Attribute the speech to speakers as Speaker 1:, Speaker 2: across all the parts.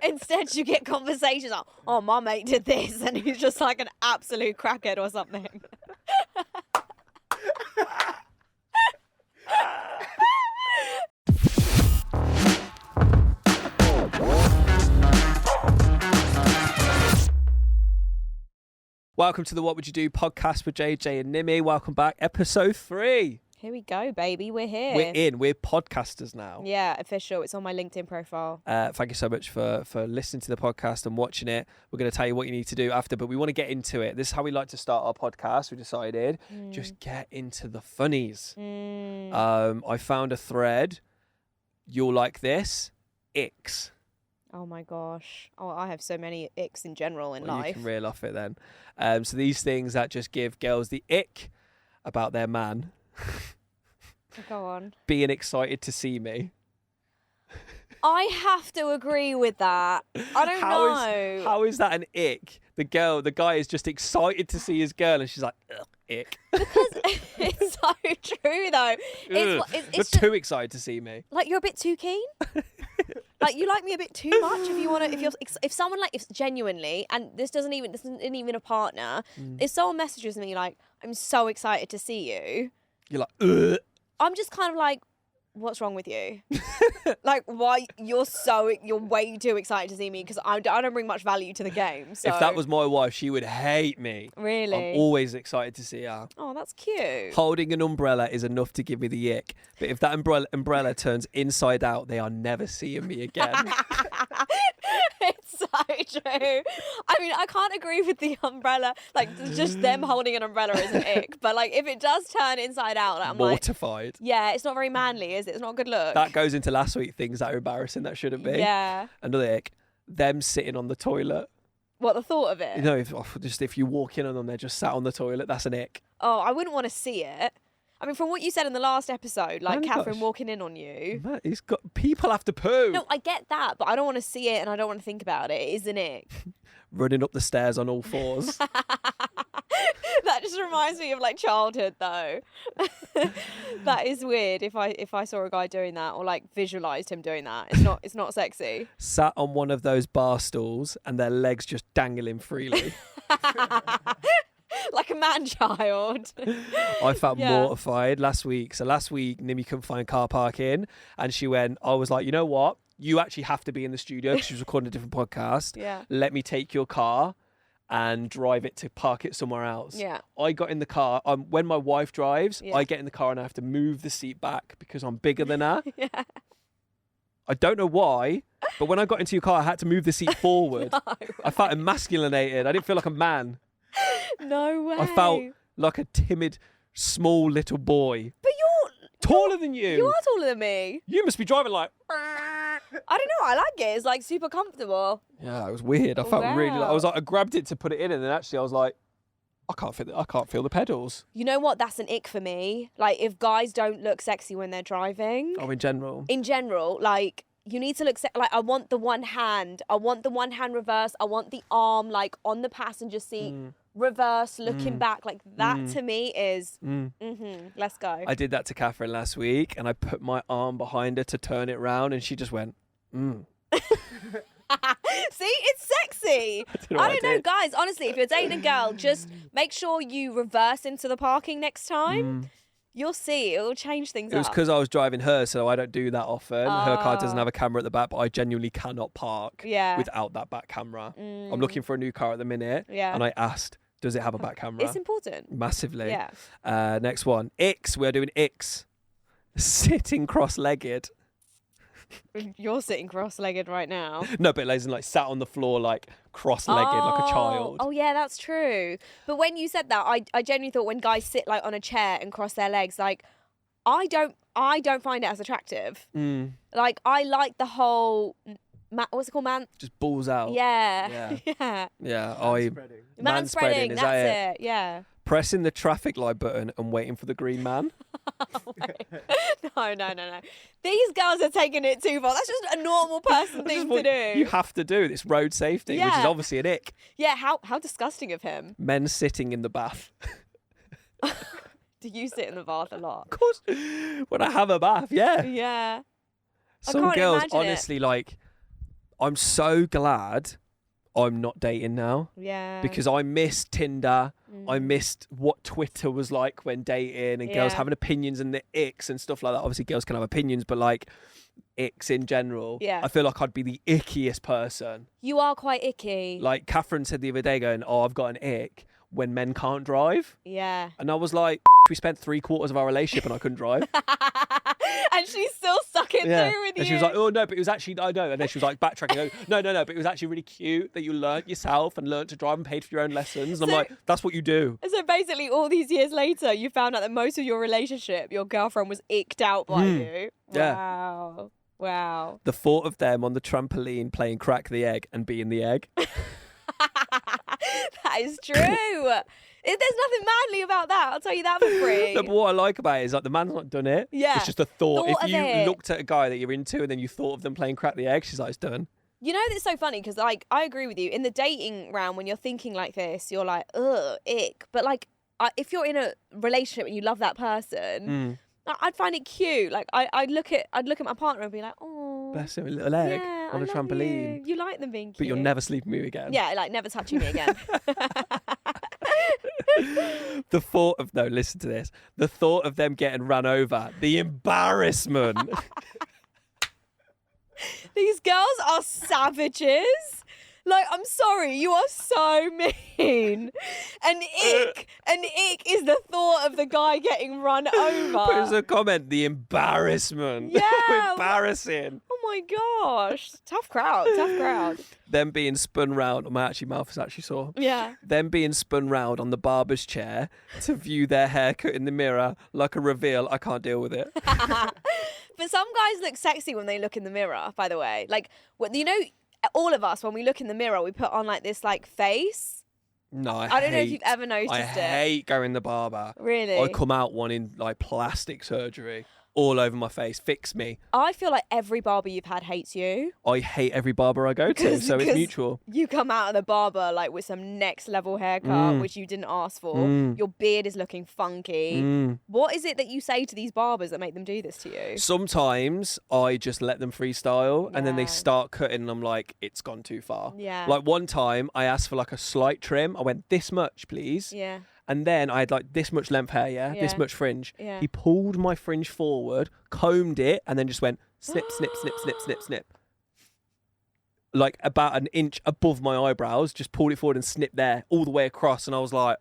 Speaker 1: Instead, you get conversations like, oh, my mate did this, and he's just like an absolute crackhead or something.
Speaker 2: Welcome to the What Would You Do podcast with JJ and Nimi. Welcome back. Episode 3.
Speaker 1: Here we go, baby. We're here.
Speaker 2: We're in. We're podcasters now.
Speaker 1: Yeah, official. It's on my LinkedIn profile.
Speaker 2: Thank you so much for listening to the podcast and watching it. We're going to tell you what you need to do after, but we want to get into it. This is how we like to start our podcast. We decided just get into the funnies. I found a thread. You'll like this. Icks.
Speaker 1: Oh my gosh. Oh, I have so many icks in general in life.
Speaker 2: You can reel off it then. So these things that just give girls the ick about their man.
Speaker 1: Go on.
Speaker 2: Being excited to see me.
Speaker 1: I have to agree with that. I don't know.
Speaker 2: How is that an ick? The guy is just excited to see his girl and she's like, ugh, ick.
Speaker 1: Because it's so true though.
Speaker 2: You're too excited to see me.
Speaker 1: Like, you're a bit too keen. Like, you like me a bit too much. If someone if genuinely, and this isn't even a partner, if someone messages me like, I'm so excited to see you,
Speaker 2: you're like, ugh.
Speaker 1: I'm just kind of like, what's wrong with you? Like, why you're way too excited to see me because I don't bring much value to the game. So.
Speaker 2: If that was my wife, she would hate me.
Speaker 1: Really?
Speaker 2: I'm always excited to see her.
Speaker 1: Oh, that's cute.
Speaker 2: Holding an umbrella is enough to give me the ick. But if that umbrella turns inside out, they are never seeing me again.
Speaker 1: It's so true. I mean, I can't agree with the umbrella. Like, just them holding an umbrella is an ick. But like, if it does turn inside out, I'm
Speaker 2: mortified.
Speaker 1: Like, yeah, it's not very manly, is it? It's not a good look.
Speaker 2: That goes into last week things that are embarrassing that shouldn't be.
Speaker 1: Yeah.
Speaker 2: Another ick. Them sitting on the toilet.
Speaker 1: What, the thought of it?
Speaker 2: You know, if you walk in on them, they're just sat on the toilet. That's an ick.
Speaker 1: Oh, I wouldn't want to see it. I mean, from what you said in the last episode, like Catherine walking in on you.
Speaker 2: Man, people have to poo.
Speaker 1: No, I get that, but I don't want to see it and I don't want to think about it. It is an ick.
Speaker 2: Running up the stairs on all fours.
Speaker 1: That just reminds me of like childhood though. That is weird if I saw a guy doing that or like visualized him doing that. It's not sexy.
Speaker 2: Sat on one of those bar stools and their legs just dangling freely.
Speaker 1: Like a man-child.
Speaker 2: I felt mortified last week. So last week, Nimi couldn't find car parking. And I was like, you know what? You actually have to be in the studio because she was recording a different podcast.
Speaker 1: Yeah.
Speaker 2: Let me take your car and drive it to park it somewhere else.
Speaker 1: Yeah.
Speaker 2: I got in the car. When my wife drives, I get in the car and I have to move the seat back because I'm bigger than her.
Speaker 1: Yeah.
Speaker 2: I don't know why, but when I got into your car, I had to move the seat forward.
Speaker 1: No.
Speaker 2: I felt emasculated. I didn't feel like a man.
Speaker 1: No way.
Speaker 2: I felt like a timid, small little boy.
Speaker 1: But you're
Speaker 2: taller than you.
Speaker 1: You are taller than me.
Speaker 2: You must be driving like.
Speaker 1: I don't know. I like it. It's like super comfortable.
Speaker 2: Yeah, it was weird. I felt really. I grabbed it to put it in, and then actually I was like, I can't feel the pedals.
Speaker 1: You know what? That's an ick for me. Like, if guys don't look sexy when they're driving.
Speaker 2: Oh, in general.
Speaker 1: In general, like. You need to look like I want the one hand. I want the one hand reverse. I want the arm like on the passenger seat, reverse, looking back. Like that to me is. Let's go.
Speaker 2: I did that to Catherine last week, and I put my arm behind her to turn it round, and she just went.
Speaker 1: See, it's sexy. I don't know, guys. Honestly, if you're dating a girl, just make sure you reverse into the parking next time. You'll see, it'll change things up.
Speaker 2: It was because I was driving her, so I don't do that often. Her car doesn't have a camera at the back, but I genuinely cannot park without that back camera. I'm looking for a new car at the minute, and I asked, does it have a back camera?
Speaker 1: It's important.
Speaker 2: Massively.
Speaker 1: Yeah.
Speaker 2: Next one. Icks. We're doing icks. Sitting cross-legged.
Speaker 1: You're sitting cross-legged right now.
Speaker 2: No, but like sat on the floor like cross-legged like a child.
Speaker 1: Oh yeah, that's true. But when you said that, I genuinely thought when guys sit like on a chair and cross their legs, like I don't find it as attractive. Like I like the whole what's it called, man?
Speaker 2: Just balls out.
Speaker 1: Yeah.
Speaker 2: Man spreading.
Speaker 1: That's it. Yeah.
Speaker 2: Pressing the traffic light button and waiting for the green man.
Speaker 1: No. These girls are taking it too far. That's just a normal person thing to do.
Speaker 2: You have to do this road safety, which is obviously an ick.
Speaker 1: Yeah, how disgusting of him.
Speaker 2: Men sitting in the bath.
Speaker 1: Do you sit in the bath a lot?
Speaker 2: Of course. When I have a bath, yeah.
Speaker 1: Yeah.
Speaker 2: Some girls, honestly, like, I'm so glad I'm not dating now.
Speaker 1: Yeah.
Speaker 2: Because I missed Tinder. I missed what Twitter was like when dating and girls having opinions and the icks and stuff like that. Obviously, girls can have opinions, but like icks in general.
Speaker 1: Yeah.
Speaker 2: I feel like I'd be the ickiest person.
Speaker 1: You are quite icky.
Speaker 2: Like Catherine said the other day going, oh, I've got an ick when men can't drive.
Speaker 1: Yeah.
Speaker 2: And I was like, we spent 3/4 of our relationship and I couldn't drive.
Speaker 1: And she's still stuck it through with you.
Speaker 2: And she was like, oh no, but it was actually, I know. And then she was like backtracking. No, but it was actually really cute that you learnt yourself and learnt to drive and paid for your own lessons. And I'm like, that's what you do.
Speaker 1: So basically all these years later, you found out that most of your relationship, your girlfriend was icked out by you.
Speaker 2: Yeah.
Speaker 1: Wow.
Speaker 2: The thought of them on the trampoline playing crack the egg and being the egg.
Speaker 1: That is true. There's nothing manly about that. I'll tell you that for free.
Speaker 2: No, but what I like about it is like the man's not done it.
Speaker 1: Yeah.
Speaker 2: It's just a thought.
Speaker 1: Thought
Speaker 2: If you
Speaker 1: of it.
Speaker 2: looked at a guy that you're into and then you thought of them playing crack the egg, she's like, it's done.
Speaker 1: You know, it's so funny because, like, I agree with you. In the dating round, when you're thinking like this, you're like, ugh, ick. But, like, if you're in a relationship and you love that person, I'd find it cute. Like, I'd look at my partner and be like, oh,
Speaker 2: Bless him, a little egg on a trampoline.
Speaker 1: You like them being cute.
Speaker 2: But you'll never sleep with me again.
Speaker 1: Yeah, like, never touching me again.
Speaker 2: The thought of, no, listen to this. The thought of them getting run over, the embarrassment.
Speaker 1: These girls are savages. Like, I'm sorry, you are so mean. An ick is the thought of the guy getting run over.
Speaker 2: Put as a comment, the embarrassment.
Speaker 1: Yeah.
Speaker 2: Embarrassing.
Speaker 1: Oh my gosh. Tough crowd.
Speaker 2: Them being spun round, my mouth is actually sore.
Speaker 1: Yeah.
Speaker 2: Them being spun round on the barber's chair to view their haircut in the mirror like a reveal. I can't deal with it.
Speaker 1: But some guys look sexy when they look in the mirror, by the way. Like, you know, all of us, when we look in the mirror, we put on like this like face.
Speaker 2: No,
Speaker 1: I don't know if you've ever noticed it.
Speaker 2: I hate going to the barber.
Speaker 1: Really?
Speaker 2: I come out wanting like plastic surgery all over my face. Fix me.
Speaker 1: I feel like every barber you've had hates you.
Speaker 2: I hate every barber I go to, so it's mutual.
Speaker 1: You come out of the barber like with some next level haircut, which you didn't ask for. Your beard is looking funky. What is it that you say to these barbers that make them do this to you?
Speaker 2: Sometimes I just let them freestyle and then they
Speaker 1: Yeah.
Speaker 2: start cutting and I'm like, it's gone too far.
Speaker 1: Yeah.
Speaker 2: Like one time I asked for like a slight trim. I went, this much, please.
Speaker 1: Yeah.
Speaker 2: And then I had like this much length hair, this
Speaker 1: Yeah.
Speaker 2: much fringe.
Speaker 1: Yeah.
Speaker 2: He pulled my fringe forward, combed it, and then just went snip, snip, snip, snip, snip, snip. Like about an inch above my eyebrows, just pulled it forward and snipped there all the way across. And I was like,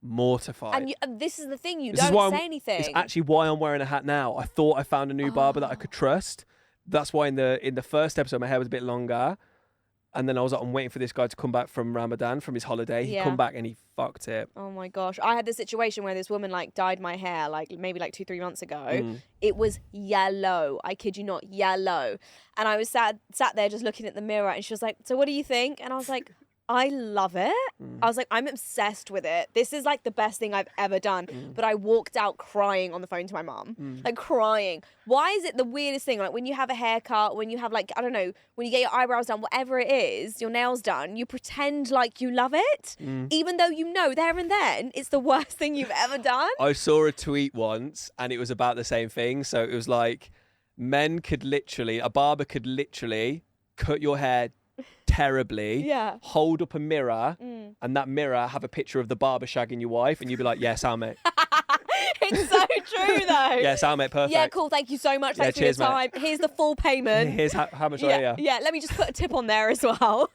Speaker 2: mortified.
Speaker 1: And this is the thing, you
Speaker 2: This is
Speaker 1: don't
Speaker 2: why
Speaker 1: say anything.
Speaker 2: It's actually why I'm wearing a hat now. I thought I found a new barber that I could trust. That's why in the first episode my hair was a bit longer. And then I was like, I'm waiting for this guy to come back from Ramadan, from his holiday. He
Speaker 1: Yeah.
Speaker 2: come back and he fucked it.
Speaker 1: Oh my gosh. I had this situation where this woman like dyed my hair like maybe like 2-3 months ago. It was yellow. I kid you not, yellow. And I was sat there just looking at the mirror and she was like, so what do you think? And I was like, I love it. I was like, I'm obsessed with it. This is like the best thing I've ever done. But I walked out crying on the phone to my mum, like crying. Why is it the weirdest thing? Like when you have a haircut, when you have like, I don't know, when you get your eyebrows done, whatever it is, your nails done, you pretend like you love it, even though you know there and then it's the worst thing you've ever done.
Speaker 2: I saw a tweet once and it was about the same thing. So it was like a barber could literally cut your hair terribly,
Speaker 1: Yeah.
Speaker 2: hold up a mirror and that mirror have a picture of the barber shagging your wife and you'd be like, yes, our mate.
Speaker 1: It's so true though.
Speaker 2: Yes, our mate, perfect.
Speaker 1: Yeah, cool. Thank you so much.
Speaker 2: Yeah,
Speaker 1: Thanks for your
Speaker 2: cheers, mate.
Speaker 1: time. Here's the full payment.
Speaker 2: Here's how much I owe
Speaker 1: Yeah,
Speaker 2: you.
Speaker 1: yeah. Let me just put a tip on there as well.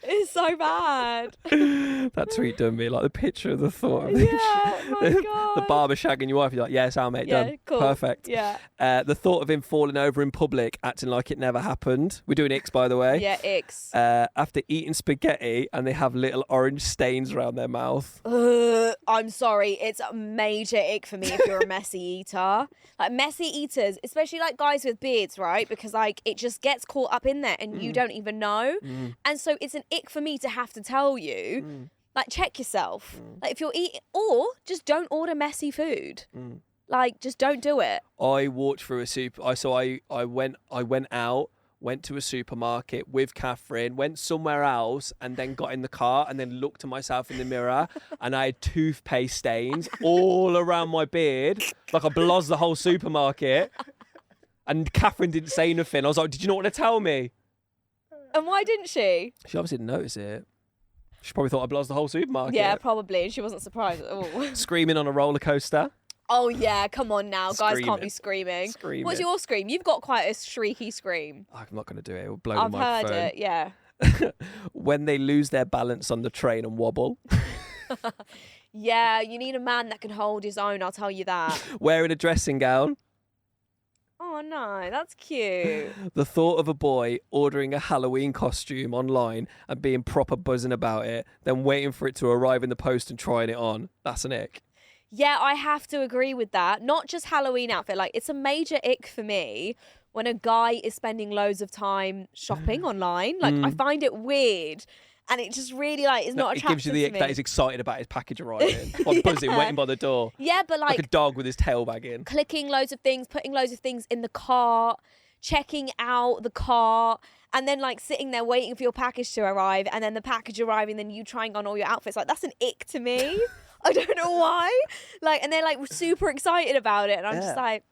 Speaker 1: It's so bad.
Speaker 2: That tweet done me, like the picture of the thought of
Speaker 1: Yeah, oh my
Speaker 2: the
Speaker 1: God.
Speaker 2: barber shagging your wife. You're like, yes, our mate,
Speaker 1: Yeah,
Speaker 2: done.
Speaker 1: cool.
Speaker 2: Perfect.
Speaker 1: Yeah.
Speaker 2: The thought of him falling over in public, acting like it never happened. We're doing Icks, by the way.
Speaker 1: Yeah, Icks.
Speaker 2: After eating spaghetti and they have little orange stains around their mouth.
Speaker 1: I'm sorry. It's a major ick for me if you're a messy eater. Like messy eaters, especially like guys with beards, right? Because like it just gets caught up in there and you don't even know. And so it's an ick for me to have to tell you, like check yourself. Like if you're eating, or just don't order messy food. Like just don't do it.
Speaker 2: I walked through a I went out, went to a supermarket with Catherine, went somewhere else, and then got in the car and then looked at myself in the mirror and I had toothpaste stains all around my beard. Like I blozzed the whole supermarket. And Catherine didn't say nothing. I was like, did you not want to tell me?
Speaker 1: And why didn't she?
Speaker 2: She obviously didn't notice it. She probably thought I lost the whole supermarket.
Speaker 1: Yeah, probably. And she wasn't surprised at all.
Speaker 2: Screaming on a roller coaster.
Speaker 1: Oh, yeah. Come on now. Guys can't be screaming. What's your scream? You've got quite a shrieky scream.
Speaker 2: I'm not going to do it. It will blow
Speaker 1: I've
Speaker 2: the microphone.
Speaker 1: heard it, yeah.
Speaker 2: When they lose their balance on the train and wobble.
Speaker 1: Yeah, you need a man that can hold his own, I'll tell you that.
Speaker 2: Wearing a dressing gown.
Speaker 1: Oh, no, that's cute.
Speaker 2: The thought of a boy ordering a Halloween costume online and being proper buzzing about it, then waiting for it to arrive in the post and trying it on. That's an ick.
Speaker 1: Yeah, I have to agree with that. Not just Halloween outfit. Like, it's a major ick for me when a guy is spending loads of time shopping online. Like, I find it weird. And it just really, like, is not attractive to me.
Speaker 2: It gives you the ick that he's excited about his package arriving. Like buzzing, waiting by the door.
Speaker 1: Yeah, but
Speaker 2: like a dog with his tail wagging.
Speaker 1: Clicking loads of things, putting loads of things in the cart, checking out the cart, and then, like, sitting there waiting for your package to arrive, and then the package arriving, then you trying on all your outfits. Like, that's an ick to me. I don't know why. Like, and they're, like, super excited about it. And I'm just like,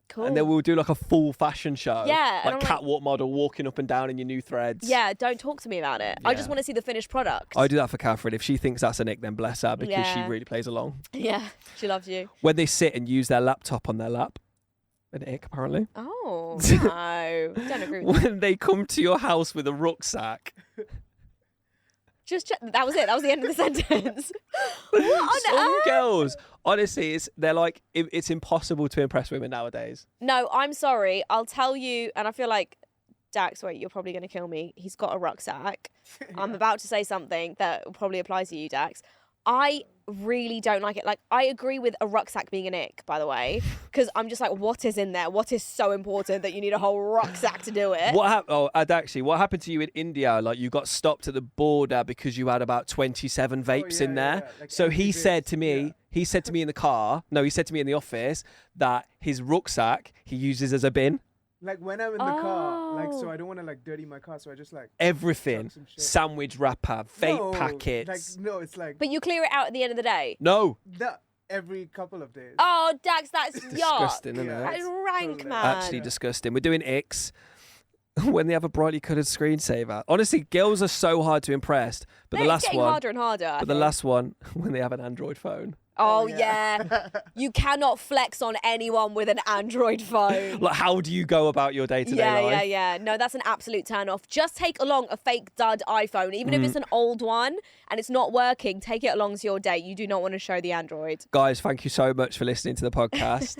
Speaker 1: cool.
Speaker 2: And then we'll do like a full fashion show.
Speaker 1: Yeah.
Speaker 2: Like catwalk model walking up and down in your new threads.
Speaker 1: Yeah, don't talk to me about it.
Speaker 2: Yeah.
Speaker 1: I just want to see the finished product.
Speaker 2: I do that for Catherine. If she thinks that's an ick, then bless her, because she really plays along.
Speaker 1: Yeah, she loves you.
Speaker 2: When they sit and use their laptop on their lap. An ick, apparently.
Speaker 1: Oh, no. Don't agree with that.
Speaker 2: When they come to your house with a rucksack.
Speaker 1: Just check. That was it. That was the end of the sentence. What on
Speaker 2: Some
Speaker 1: earth?
Speaker 2: girls, honestly, they're like, it's impossible to impress women nowadays.
Speaker 1: No, I'm sorry. I'll tell you, and I feel like, Dax, wait, you're probably going to kill me. He's got a rucksack. I'm about to say something that will probably apply to you, Dax. I really don't like it. Like, I agree with a rucksack being an ick, by the way, because I'm just like, what is in there? What is so important that you need a whole rucksack to do it?
Speaker 2: What happened to you in India? Like, you got stopped at the border because you had about 27 vapes in there. Yeah. Like, so he said to me, he said to me in the car, no, he said to me in the office that his rucksack he uses as a bin.
Speaker 3: Like when I'm in the car, like, so I don't want to like dirty my car, so I just like
Speaker 2: everything, sandwich wrapper, vape packets.
Speaker 3: Like, no, it's like.
Speaker 1: But you clear it out at the end of the day.
Speaker 2: No.
Speaker 3: Every couple of days.
Speaker 1: Oh, Dax, that's
Speaker 2: disgusting, isn't it?
Speaker 1: That's rank, man.
Speaker 2: Actually disgusting. We're doing Icks. When they have a brightly coloured screensaver. Honestly, girls are so hard to impress. But the last one,
Speaker 1: harder and harder.
Speaker 2: But the last one, when they have an Android phone.
Speaker 1: Oh, yeah. You cannot flex on anyone with an Android phone.
Speaker 2: Like, how do you go about your day-to-day life?
Speaker 1: Yeah. No, that's an absolute turn-off. Just take along a fake dud iPhone. Even if it's an old one and it's not working, take it along to your date. You do not want to show the Android.
Speaker 2: Guys, thank you so much for listening to the podcast.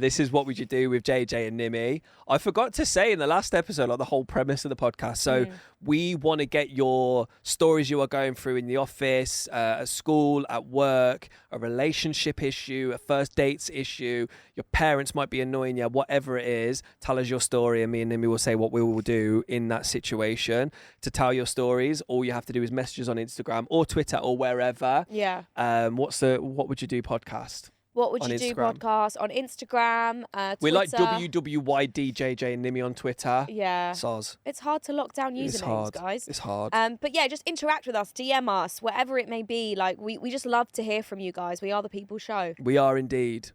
Speaker 2: This is What Would You Do with JJ and Nimi. I forgot to say in the last episode, like, the whole premise of the podcast. So we want to get your stories you are going through in the office, at school, at work, a relationship issue, a first dates issue, your parents might be annoying you, whatever it is. Tell us your story and me and Nimi will say what we will do in that situation. To tell your stories, all you have to do is message us on Instagram or Twitter or wherever.
Speaker 1: Yeah.
Speaker 2: What's the What Would You Do podcast?
Speaker 1: What Would You Do podcast on Instagram, Twitter.
Speaker 2: We're like WWYD, JJ and Nimi on Twitter.
Speaker 1: Yeah.
Speaker 2: Soz.
Speaker 1: It's hard to lock down usernames, guys.
Speaker 2: It's hard.
Speaker 1: But yeah, just interact with us, DM us, whatever it may be. Like, we just love to hear from you guys. We are the People Show.
Speaker 2: We are indeed.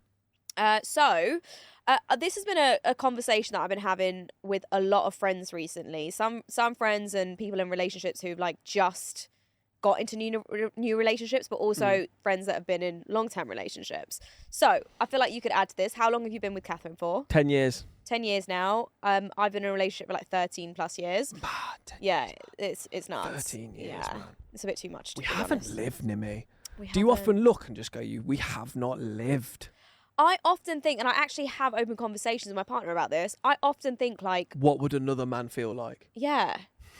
Speaker 1: So this has been a conversation that I've been having with a lot of friends recently. Some friends and people in relationships who've like just got into new relationships, but also friends that have been in long-term relationships. So I feel like you could add to this. How long have you been with Catherine for?
Speaker 2: 10 years.
Speaker 1: 10 years now. I've been in a relationship for like 13 plus years. Yeah, it's nuts.
Speaker 2: 13 years,
Speaker 1: yeah,
Speaker 2: man.
Speaker 1: It's a bit too much.
Speaker 2: We haven't lived, Nimi.
Speaker 1: Do
Speaker 2: you often look and just go, we have not lived?
Speaker 1: I often think, and I actually have open conversations with my partner about this, I often think like...
Speaker 2: What would another man feel like?
Speaker 1: Yeah.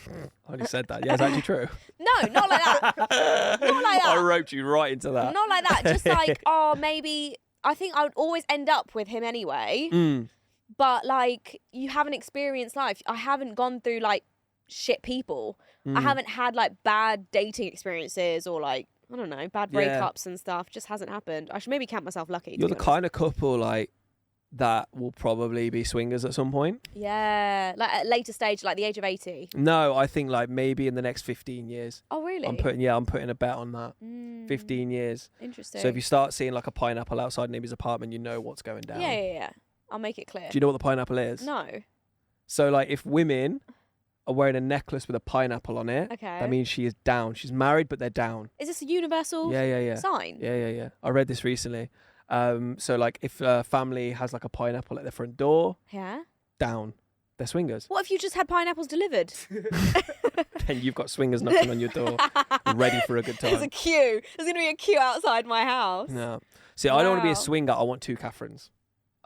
Speaker 2: I only said that. Yeah, it's actually true.
Speaker 1: No, not like that. Not like that.
Speaker 2: I roped you right into that.
Speaker 1: Not like that. Just like, maybe... I think I would always end up with him anyway. But like, you haven't experienced life. I haven't gone through like shit people. I haven't had like bad dating experiences or like, I don't know, bad breakups and stuff. Just hasn't happened. I should maybe count myself lucky.
Speaker 2: You're the kind of couple like that will probably be swingers at some point.
Speaker 1: Yeah, like at a later stage, like the age of 80.
Speaker 2: No, I think like maybe in the next 15 years.
Speaker 1: Oh, really?
Speaker 2: I'm putting a bet on that. 15 years.
Speaker 1: Interesting.
Speaker 2: So if you start seeing like a pineapple outside Nimi's apartment, you know what's going down.
Speaker 1: Yeah. I'll make it clear.
Speaker 2: Do you know what the pineapple is?
Speaker 1: No.
Speaker 2: So like if women are wearing a necklace with a pineapple on it,
Speaker 1: Okay.
Speaker 2: that means she is down. She's married, but they're down.
Speaker 1: Is this a universal
Speaker 2: Yeah.
Speaker 1: sign?
Speaker 2: Yeah. I read this recently. So like if a family has like a pineapple at their front door,
Speaker 1: Yeah.
Speaker 2: down. They're swingers.
Speaker 1: What if you just had pineapples delivered?
Speaker 2: Then you've got swingers knocking on your door, ready for a good
Speaker 1: There's a
Speaker 2: time.
Speaker 1: queue. There's going to be a queue outside my house.
Speaker 2: No. See, I don't want to be a
Speaker 1: Wow.
Speaker 2: swinger. I want 2 Catherines.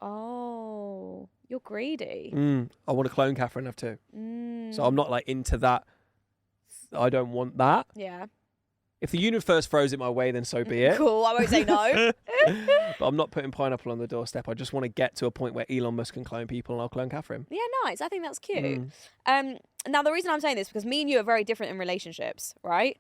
Speaker 1: Oh, you're greedy.
Speaker 2: I want a clone Catherine of 2.
Speaker 1: Mm.
Speaker 2: So I'm not like into that. I don't want that.
Speaker 1: Yeah.
Speaker 2: If the universe throws it my way, then so be it.
Speaker 1: Cool. I won't say no.
Speaker 2: But I'm not putting pineapple on the doorstep. I just want to get to a point where Elon Musk can clone people and I'll clone Catherine.
Speaker 1: Yeah, nice. I think that's cute.
Speaker 2: Mm.
Speaker 1: Now the reason I'm saying this is because me and you are very different in relationships, right?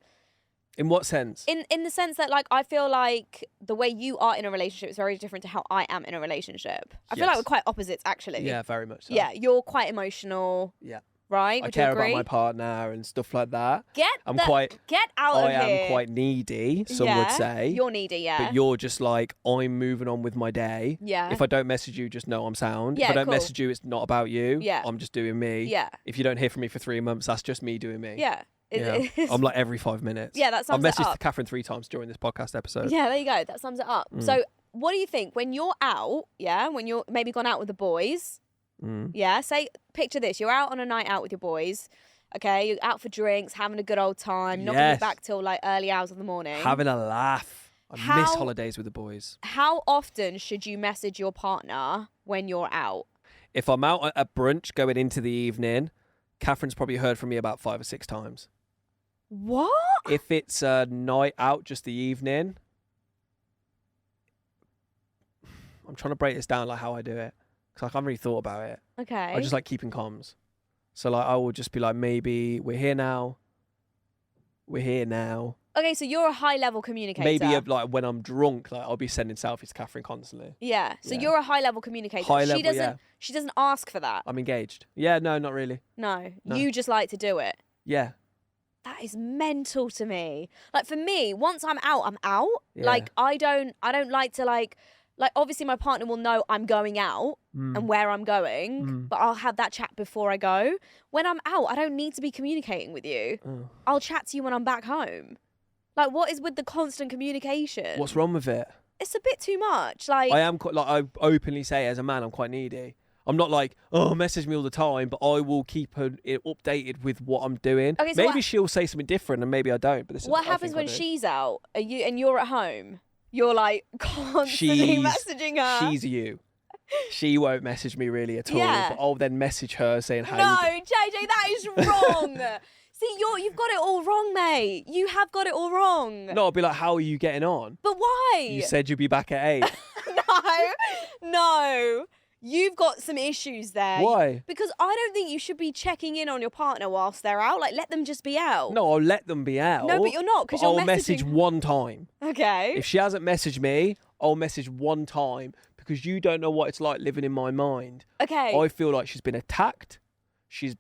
Speaker 2: In what sense?
Speaker 1: In the sense that like I feel like the way you are in a relationship is very different to how I am in a relationship. I feel like
Speaker 2: Yes.
Speaker 1: we're quite opposites actually.
Speaker 2: Yeah, very much so.
Speaker 1: Yeah, you're quite emotional.
Speaker 2: Yeah.
Speaker 1: Right?
Speaker 2: I
Speaker 1: Would you
Speaker 2: care
Speaker 1: agree?
Speaker 2: about my partner and stuff like that.
Speaker 1: Get out of
Speaker 2: I
Speaker 1: here.
Speaker 2: am quite needy, some would
Speaker 1: Yeah,
Speaker 2: say.
Speaker 1: You're needy, yeah.
Speaker 2: But you're just like, I'm moving on with my day.
Speaker 1: Yeah.
Speaker 2: If I don't message you, just know I'm sound.
Speaker 1: Yeah,
Speaker 2: if I don't
Speaker 1: cool.
Speaker 2: message you, it's not about you.
Speaker 1: Yeah.
Speaker 2: I'm just doing me.
Speaker 1: Yeah.
Speaker 2: If you don't hear from me for 3 months, that's just me doing me.
Speaker 1: Yeah.
Speaker 2: Yeah. I'm like every 5 minutes.
Speaker 1: Yeah, that
Speaker 2: I've
Speaker 1: sums it
Speaker 2: messaged
Speaker 1: up.
Speaker 2: Catherine 3 times during this podcast episode.
Speaker 1: Yeah, there you go. That sums it up.
Speaker 2: Mm.
Speaker 1: So what do you think when you're out, yeah, when you're maybe gone out with the boys, yeah, say, picture this, you're out on a night out with your boys, okay, you're out for drinks, having a good old time, not going to
Speaker 2: Yes.
Speaker 1: be back till like early hours of the morning.
Speaker 2: Having a laugh. I
Speaker 1: How-
Speaker 2: miss holidays with the boys.
Speaker 1: How often should you message your partner when you're out?
Speaker 2: If I'm out at brunch going into the evening, Catherine's probably heard from me about 5 or 6 times.
Speaker 1: What?
Speaker 2: If it's a night out, just the evening, I'm trying to break this down like how I do it. Because I haven't really thought about it.
Speaker 1: Okay.
Speaker 2: I just like keeping comms. So like I will just be like, maybe we're here now. We're here now.
Speaker 1: Okay, so you're a high level communicator.
Speaker 2: Maybe like when I'm drunk, like I'll be sending selfies to Catherine constantly.
Speaker 1: Yeah. So
Speaker 2: Yeah.
Speaker 1: you're a high level communicator.
Speaker 2: High level,
Speaker 1: she doesn't
Speaker 2: yeah.
Speaker 1: she doesn't ask for that.
Speaker 2: I'm engaged. Yeah, no, not really.
Speaker 1: No.
Speaker 2: No.
Speaker 1: You just like to do it.
Speaker 2: Yeah.
Speaker 1: That is mental to me. Like for me, once I'm out, I'm out.
Speaker 2: Yeah.
Speaker 1: Like I don't like to like obviously my partner will know I'm going out and where I'm going, but I'll have that chat before I go. When I'm out, I don't need to be communicating with you.
Speaker 2: Oh.
Speaker 1: I'll chat to you when I'm back home. Like what is with the constant communication?
Speaker 2: What's wrong with it?
Speaker 1: It's a bit too much. Like
Speaker 2: I am quite, like I openly say as a man, I'm quite needy. I'm not like, oh, message me all the time, but I will keep her updated with what I'm doing.
Speaker 1: Okay, so
Speaker 2: maybe
Speaker 1: what-
Speaker 2: she'll say something different, and maybe I don't. But this is
Speaker 1: what
Speaker 2: I
Speaker 1: happens
Speaker 2: think I
Speaker 1: when
Speaker 2: do.
Speaker 1: she's out? Are you and you're at home? You're like constantly messaging her.
Speaker 2: She's you. She won't message me really at all.
Speaker 1: Yeah.
Speaker 2: But I'll then message her saying, "How
Speaker 1: No,
Speaker 2: you
Speaker 1: JJ, that is wrong. See, you've got it all wrong, mate. You have got it all wrong.
Speaker 2: No, I'll be like, how are you getting on?
Speaker 1: But why?
Speaker 2: You said you'd be back at 8.
Speaker 1: No. You've got some issues there.
Speaker 2: Why?
Speaker 1: Because I don't think you should be checking in on your partner whilst they're out. Like, let them just be out.
Speaker 2: No, I'll let them be out.
Speaker 1: No, but you're not, 'cause
Speaker 2: but
Speaker 1: you're
Speaker 2: I'll message
Speaker 1: messaging-
Speaker 2: one time.
Speaker 1: Okay.
Speaker 2: If she hasn't messaged me, I'll message one time because you don't know what it's like living in my mind.
Speaker 1: Okay.
Speaker 2: I feel like she's been attacked. She's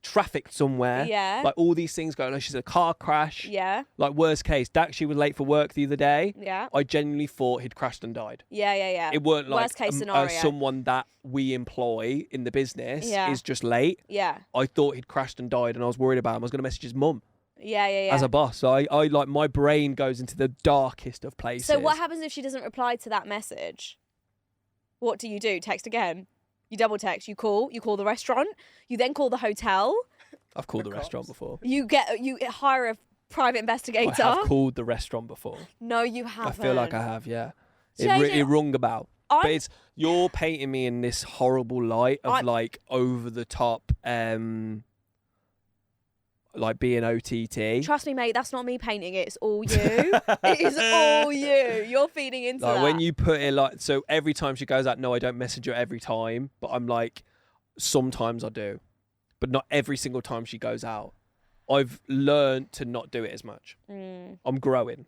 Speaker 2: trafficked somewhere.
Speaker 1: Yeah.
Speaker 2: Like all these things going on. She's in a car crash.
Speaker 1: Yeah.
Speaker 2: Like worst case, Dak, she was late for work the other day.
Speaker 1: Yeah.
Speaker 2: I genuinely thought he'd crashed and died.
Speaker 1: Yeah.
Speaker 2: It weren't like
Speaker 1: Worst case scenario.
Speaker 2: someone that we employ in the business
Speaker 1: Yeah.
Speaker 2: is just late.
Speaker 1: Yeah.
Speaker 2: I thought he'd crashed and died and I was worried about him. I was going to message his mum
Speaker 1: Yeah.
Speaker 2: as a boss. So I like my brain goes into the darkest of places.
Speaker 1: So what happens if she doesn't reply to that message? What do you do? Text again? You double text. You call the restaurant. You then call the hotel.
Speaker 2: I've called the restaurant before.
Speaker 1: You hire a private investigator.
Speaker 2: I have called the restaurant before.
Speaker 1: No, you haven't.
Speaker 2: I feel like I have, yeah.
Speaker 1: JJ,
Speaker 2: It rung about. But
Speaker 1: I'm-
Speaker 2: you're painting me in this horrible light of like over the top, like being OTT.
Speaker 1: Trust me, mate. That's not me painting it. It's all you. It is all you. You're feeding into
Speaker 2: Like
Speaker 1: that.
Speaker 2: when you put it like, so every time she goes out, no, I don't message her every time, but I'm like, sometimes I do, but not every single time she goes out. I've learned to not do it as much. I'm growing.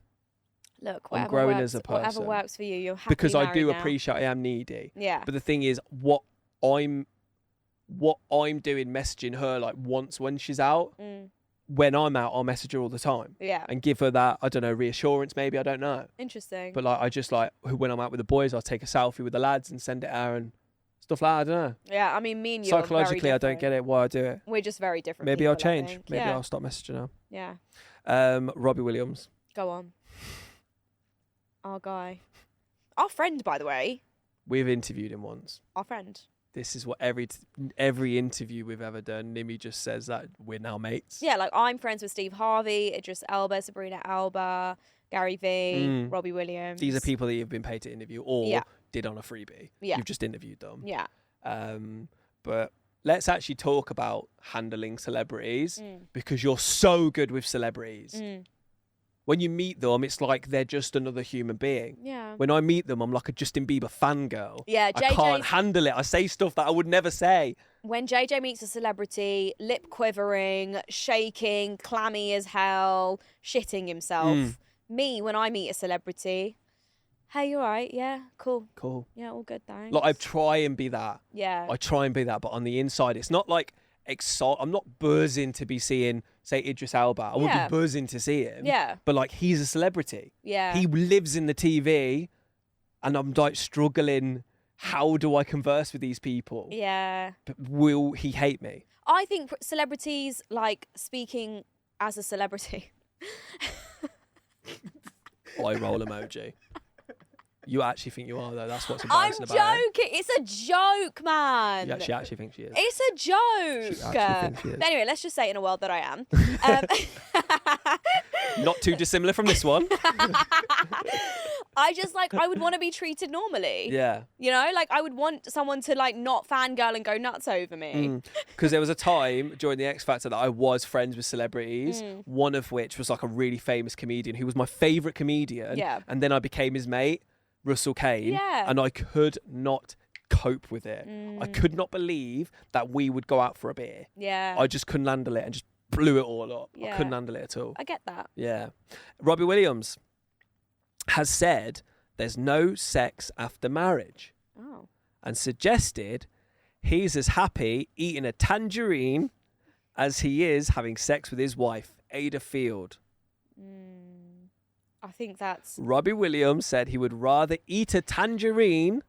Speaker 1: Look,
Speaker 2: I'm
Speaker 1: whatever
Speaker 2: growing
Speaker 1: works,
Speaker 2: as a
Speaker 1: whatever
Speaker 2: person.
Speaker 1: works for you. You're happy
Speaker 2: Because I do
Speaker 1: married now.
Speaker 2: appreciate I am needy.
Speaker 1: Yeah.
Speaker 2: But the thing is, what I'm doing, messaging her like once when she's out. When I'm out, I'll message her all the time
Speaker 1: Yeah.
Speaker 2: and give her that, I don't know, reassurance maybe, I don't know.
Speaker 1: Interesting.
Speaker 2: But like I just like when I'm out with the boys, I'll take a selfie with the lads and send it her and Stuff like that, I don't know.
Speaker 1: Yeah, I mean, me and you are very
Speaker 2: Psychologically, I don't
Speaker 1: different.
Speaker 2: get it, why I do it.
Speaker 1: We're just very different.
Speaker 2: Maybe I'll
Speaker 1: people, I
Speaker 2: change.
Speaker 1: think.
Speaker 2: Maybe
Speaker 1: Yeah.
Speaker 2: I'll stop messaging
Speaker 1: Yeah.
Speaker 2: her. Robbie Williams.
Speaker 1: Go on. Our guy. Our friend, by the way.
Speaker 2: We've interviewed him once.
Speaker 1: Our friend.
Speaker 2: This is what every interview we've ever done, Nimi just says that we're now mates.
Speaker 1: Yeah, like I'm friends with Steve Harvey, Idris Elba, Sabrina Alba, Gary Vee, Robbie Williams.
Speaker 2: These are people that you've been paid to interview or
Speaker 1: Yeah.
Speaker 2: did on a freebie.
Speaker 1: Yeah.
Speaker 2: You've just interviewed them.
Speaker 1: Yeah.
Speaker 2: But let's actually talk about handling celebrities because you're so good with celebrities. When you meet them, it's like they're just another human being.
Speaker 1: Yeah.
Speaker 2: When I meet them, I'm like a Justin Bieber fangirl.
Speaker 1: Yeah,
Speaker 2: I can't handle it. I say stuff that I would never say.
Speaker 1: When JJ meets a celebrity, lip quivering, shaking, clammy as hell, shitting himself. Me, when I meet a celebrity, hey, you alright? Yeah, cool.
Speaker 2: Cool.
Speaker 1: Yeah, all good, thanks.
Speaker 2: Like I try and be that.
Speaker 1: Yeah.
Speaker 2: I try and be that, but on the inside, it's not like I'm not buzzing to be seeing, say, Idris Elba. I wouldn't
Speaker 1: Yeah.
Speaker 2: be buzzing to see him.
Speaker 1: Yeah.
Speaker 2: But like, he's a celebrity.
Speaker 1: Yeah.
Speaker 2: He lives in the TV, and I'm like struggling. How do I converse with these people?
Speaker 1: Yeah.
Speaker 2: But will he hate me?
Speaker 1: I think celebrities, like, speaking as a celebrity.
Speaker 2: Eye roll emoji. You actually think you are, though. That's what's
Speaker 1: I'm
Speaker 2: embarrassing about it.
Speaker 1: joking. It's a joke, man.
Speaker 2: She actually thinks she is.
Speaker 1: It's a joke.
Speaker 2: She actually thinks she is.
Speaker 1: But anyway, let's just say in a world that I am.
Speaker 2: Not too dissimilar from this one.
Speaker 1: I just I would want to be treated normally.
Speaker 2: Yeah.
Speaker 1: You know, like I would want someone to like not fangirl and go nuts over me.
Speaker 2: Because there was a time during the X Factor that I was friends with celebrities, one of which was like a really famous comedian who was my favourite comedian.
Speaker 1: Yeah.
Speaker 2: And then I became his mate, Russell Kane.
Speaker 1: Yeah.
Speaker 2: And I could not cope with it. I could not believe that we would go out for a beer.
Speaker 1: Yeah.
Speaker 2: I just couldn't handle it and just blew it all up. I
Speaker 1: Yeah.
Speaker 2: couldn't handle it at all.
Speaker 1: I get that.
Speaker 2: Yeah. Robbie Williams has said there's no sex after marriage
Speaker 1: Oh.
Speaker 2: and suggested he's as happy eating a tangerine as he is having sex with his wife, Ada Field.
Speaker 1: I think that's
Speaker 2: Robbie Williams said he would rather eat a tangerine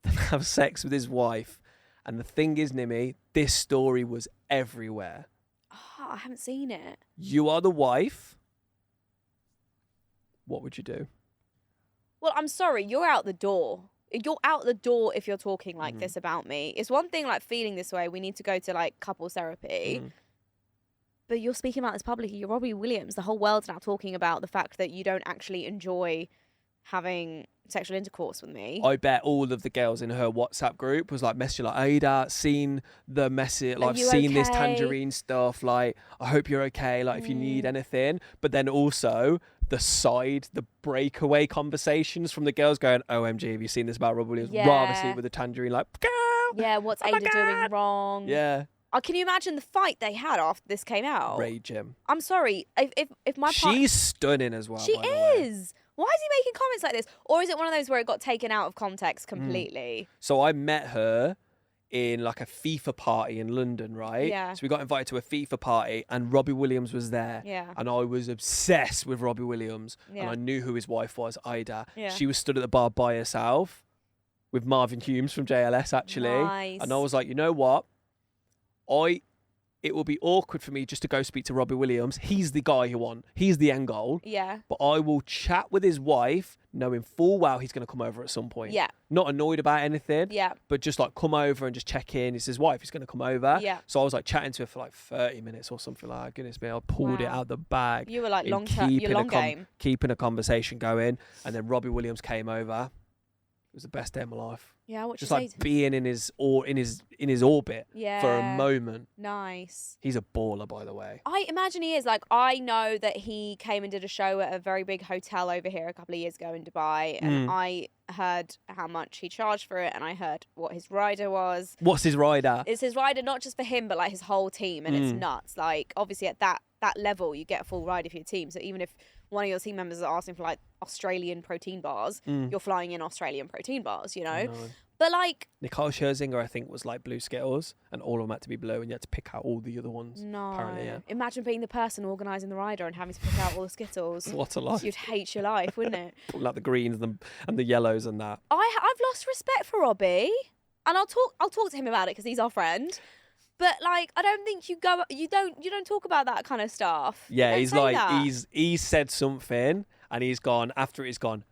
Speaker 2: than have sex with his wife. And the thing is, Nimi, this story was everywhere.
Speaker 1: oh, I haven't seen it.
Speaker 2: You are the wife. What would you do?
Speaker 1: Well, I'm sorry, you're out the door. You're out the door if you're talking like this about me. It's one thing like feeling this way. We need to go to like couples therapy. But you're speaking about this publicly. You're Robbie Williams. The whole world's now talking about the fact that you don't actually enjoy having sexual intercourse with me.
Speaker 2: I bet all of the girls in her WhatsApp group was like messaging like, Ada, seen the message, like I've
Speaker 1: you
Speaker 2: seen this
Speaker 1: okay?
Speaker 2: tangerine stuff, like I hope you're okay, like if you need anything. But then also the breakaway conversations from the girls going, OMG, have you seen this about Robbie Williams?
Speaker 1: Yeah.
Speaker 2: Rather see it with a tangerine, like, girl.
Speaker 1: Yeah, what's
Speaker 2: Oh my
Speaker 1: Ada doing
Speaker 2: God.
Speaker 1: wrong?
Speaker 2: Yeah.
Speaker 1: Can you imagine the fight they had after this came out?
Speaker 2: Rage him.
Speaker 1: I'm sorry. If my partner...
Speaker 2: She's stunning as well.
Speaker 1: She
Speaker 2: by the way.
Speaker 1: is. Why is he making comments like this? Or is it one of those where it got taken out of context completely?
Speaker 2: So I met her in like a FIFA party in London, right?
Speaker 1: Yeah.
Speaker 2: So we got invited to a FIFA party and Robbie Williams was there.
Speaker 1: Yeah.
Speaker 2: And I was obsessed with Robbie Williams.
Speaker 1: Yeah.
Speaker 2: And I knew who his wife was, Ida.
Speaker 1: Yeah.
Speaker 2: She was stood at the bar by herself with Marvin Humes from JLS, actually.
Speaker 1: Nice.
Speaker 2: And I was like, you know what? It will be awkward for me just to go speak to Robbie Williams. He's the guy who won. He's the end goal.
Speaker 1: Yeah.
Speaker 2: But I will chat with his wife, knowing full well he's going to come over at some point.
Speaker 1: Yeah.
Speaker 2: Not annoyed about anything.
Speaker 1: Yeah.
Speaker 2: But just like come over and just check in. It's his wife. He's going to come over.
Speaker 1: Yeah.
Speaker 2: So I was like chatting to her for like 30 minutes or something like that. Goodness me, I pulled it
Speaker 1: Wow.
Speaker 2: out the bag.
Speaker 1: You were like
Speaker 2: in
Speaker 1: long term, your
Speaker 2: keeping a
Speaker 1: long game.
Speaker 2: Keeping a conversation going. And then Robbie Williams came over. It was the best day of my life.
Speaker 1: Yeah, what you
Speaker 2: Just
Speaker 1: say?
Speaker 2: like being in his orbit
Speaker 1: Yeah.
Speaker 2: for a moment.
Speaker 1: Nice.
Speaker 2: He's a baller, by the way.
Speaker 1: I imagine he is. Like, I know that he came and did a show at a very big hotel over here a couple of years ago in Dubai, and I heard how much he charged for it, and I heard what his rider was.
Speaker 2: What's his rider?
Speaker 1: It's his rider, not just for him, but like his whole team, and it's nuts. Like, obviously, at that level, you get a full ride for your team. So even if one of your team members are asking for like Australian protein bars, you're flying in Australian protein bars, you know? But like,
Speaker 2: Nicole Scherzinger, I think, was like blue Skittles, and all of them had to be blue, and you had to pick out all the other ones.
Speaker 1: no.
Speaker 2: Apparently, yeah.
Speaker 1: Imagine being the person organising the rider and having to pick out all the Skittles.
Speaker 2: What a life.
Speaker 1: You'd hate your life, wouldn't it?
Speaker 2: Like the greens and the yellows and that.
Speaker 1: I've lost respect for Robbie. and I'll talk to him about it because he's our friend. But like, I don't think you don't talk about that kind of stuff.
Speaker 2: Yeah, he's like,
Speaker 1: that.
Speaker 2: he's said something and he's gone, after it's gone.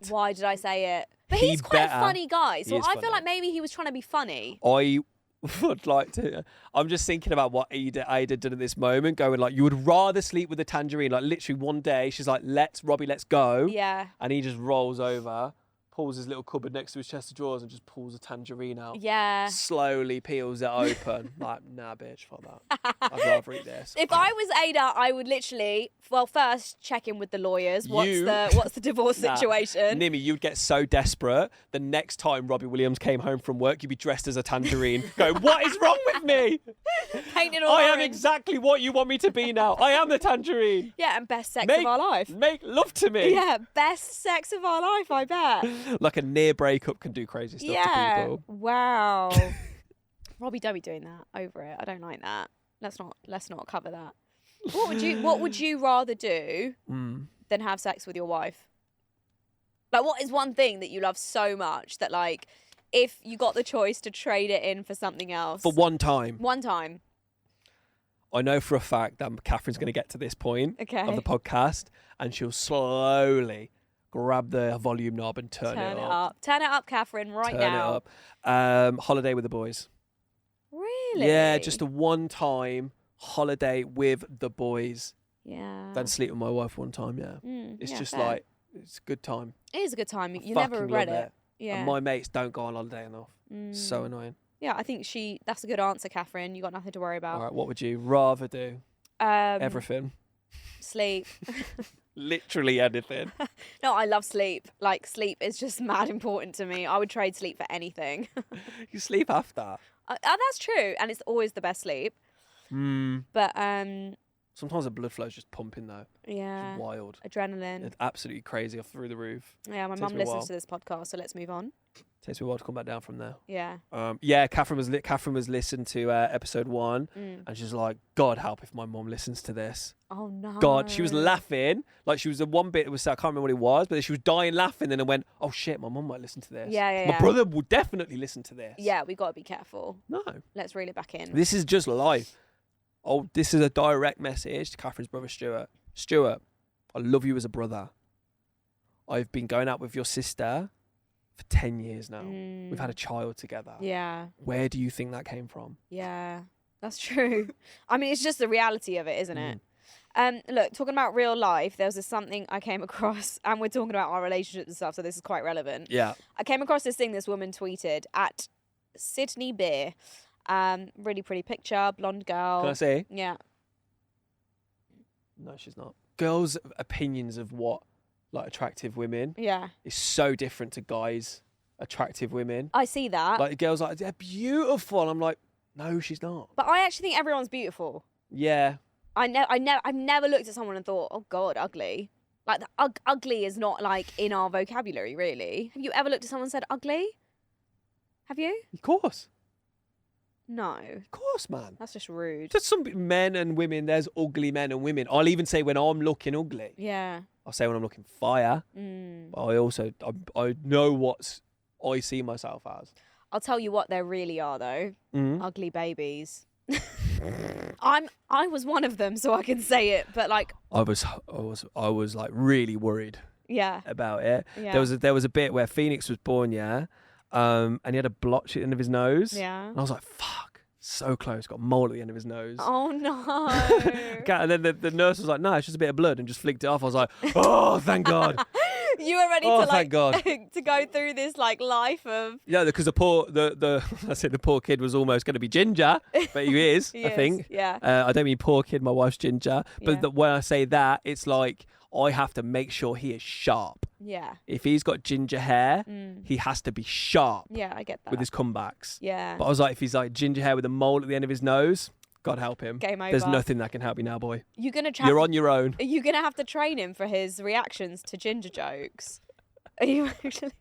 Speaker 1: Why did I say it? But he's quite a funny guy, so I feel like maybe he was trying to be funny.
Speaker 2: I would like to. I'm just thinking about what Ada did at this moment, going like, you would rather sleep with a tangerine. Like literally one day, she's like, Robbie, let's go.
Speaker 1: Yeah.
Speaker 2: And he just rolls over, pulls his little cupboard next to his chest of drawers and just pulls a tangerine out.
Speaker 1: Yeah.
Speaker 2: Slowly peels it open. Like, nah, bitch, fuck that. I'd rather eat this.
Speaker 1: If I was Ada, I would literally, first check in with the lawyers. What's the divorce situation?
Speaker 2: Nimi, you'd get so desperate. The next time Robbie Williams came home from work, you'd be dressed as a tangerine, going, what is wrong with me?
Speaker 1: Painted all
Speaker 2: I
Speaker 1: orange.
Speaker 2: am exactly what you want me to be now. I am the tangerine.
Speaker 1: Yeah, and best sex of our life.
Speaker 2: Make love to me.
Speaker 1: Yeah, best sex of our life, I bet.
Speaker 2: Like a near breakup can do crazy stuff to people.
Speaker 1: Wow. Robbie, don't be doing that. Over it. I don't like that. Let's not cover that. What would you rather do than have sex with your wife? Like, what is one thing that you love so much that, like, if you got the choice to trade it in for something else?
Speaker 2: For one time.
Speaker 1: One time.
Speaker 2: I know for a fact that Catherine's going to get to this point of the podcast and she'll slowly grab the volume knob and turn it up.
Speaker 1: Turn it up, Catherine, now.
Speaker 2: Turn it up. Holiday with the boys.
Speaker 1: Really?
Speaker 2: Yeah, just a one-time holiday with the boys.
Speaker 1: Yeah.
Speaker 2: Then sleep with my wife one time, yeah. It's just fair. Like, it's a good time.
Speaker 1: It is a good time. You never regret it. Yeah.
Speaker 2: And my mates don't go on holiday enough. So annoying.
Speaker 1: Yeah, I think that's a good answer, Catherine. You got nothing to worry about.
Speaker 2: All right, what would you rather do? Everything.
Speaker 1: Sleep.
Speaker 2: Literally anything.
Speaker 1: No, I love sleep. Like, sleep is just mad important to me. I would trade sleep for anything.
Speaker 2: You sleep after.
Speaker 1: That's true, and it's always the best sleep. But
Speaker 2: sometimes the blood flow's just pumping though.
Speaker 1: Yeah.
Speaker 2: It's wild.
Speaker 1: Adrenaline.
Speaker 2: It's absolutely crazy, off through the roof.
Speaker 1: Yeah, my mum listens to this podcast, so let's move on.
Speaker 2: Takes me a while to come back down from there.
Speaker 1: Yeah.
Speaker 2: Catherine was listened to episode 1, and she's like, God help if my mum listens to this.
Speaker 1: Oh no.
Speaker 2: God, she was laughing. Like, she was the one bit that was, I can't remember what it was, but she was dying laughing. Then I went, oh shit, my mum might listen to this.
Speaker 1: Yeah.
Speaker 2: My brother will definitely listen to this.
Speaker 1: Yeah, we got to be careful.
Speaker 2: No.
Speaker 1: Let's reel it back in.
Speaker 2: This is just life. Oh, this is a direct message to Catherine's brother, Stuart. Stuart, I love you as a brother. I've been going out with your sister for 10 years now. We've had a child together.
Speaker 1: Yeah.
Speaker 2: Where do you think that came from?
Speaker 1: Yeah, that's true. I mean, it's just the reality of it, isn't it? Look, talking about real life, there was something I came across, and we're talking about our relationships and stuff, so this is quite relevant.
Speaker 2: Yeah.
Speaker 1: I came across this thing this woman tweeted at Sydney Beer. Really pretty picture, blonde girl.
Speaker 2: Can I say?
Speaker 1: Yeah.
Speaker 2: No, she's not. Girls' opinions of what, like, attractive women is so different to guys' attractive women.
Speaker 1: I see that.
Speaker 2: Like, the girls are like, they're beautiful. And I'm like, no, she's not.
Speaker 1: But I actually think everyone's beautiful.
Speaker 2: Yeah.
Speaker 1: I've never looked at someone and thought, oh God, ugly. Like, ugly is not, like, in our vocabulary, really. Have you ever looked at someone and said ugly? Have you?
Speaker 2: Of course.
Speaker 1: No.
Speaker 2: Of course, man.
Speaker 1: That's just rude.
Speaker 2: Just some men and women, there's ugly men and women. I'll even say when I'm looking ugly.
Speaker 1: Yeah.
Speaker 2: I'll say when I'm looking fire. But I know what I see myself as.
Speaker 1: I'll tell you what there really are, though. Ugly babies. I was one of them, so I can say it. But like, I
Speaker 2: was like really worried.
Speaker 1: Yeah.
Speaker 2: About it.
Speaker 1: Yeah.
Speaker 2: There was a bit where Phoenix was born, and he had a blotch at the end of his nose.
Speaker 1: Yeah.
Speaker 2: And I was like, fuck, so close. Got a mole at the end of his nose.
Speaker 1: Oh no.
Speaker 2: And then the nurse was like, no, it's just a bit of blood, and just flicked it off. I was like, oh, thank God.
Speaker 1: You were ready to like
Speaker 2: thank God.
Speaker 1: to go through this like life of
Speaker 2: because the poor kid was almost going to be ginger, but he is. I think.
Speaker 1: Yeah.
Speaker 2: I don't mean poor kid. My wife's ginger, but when I say that, it's like I have to make sure he is sharp.
Speaker 1: Yeah.
Speaker 2: If he's got ginger hair, he has to be sharp.
Speaker 1: Yeah, I get that.
Speaker 2: With his comebacks.
Speaker 1: Yeah.
Speaker 2: But I was like, if he's like ginger hair with a mole at the end of his nose, God help him.
Speaker 1: Game over.
Speaker 2: There's nothing that can help you now, boy.
Speaker 1: You're
Speaker 2: on your own.
Speaker 1: Are you gonna have to train him for his reactions to ginger jokes? Are you actually?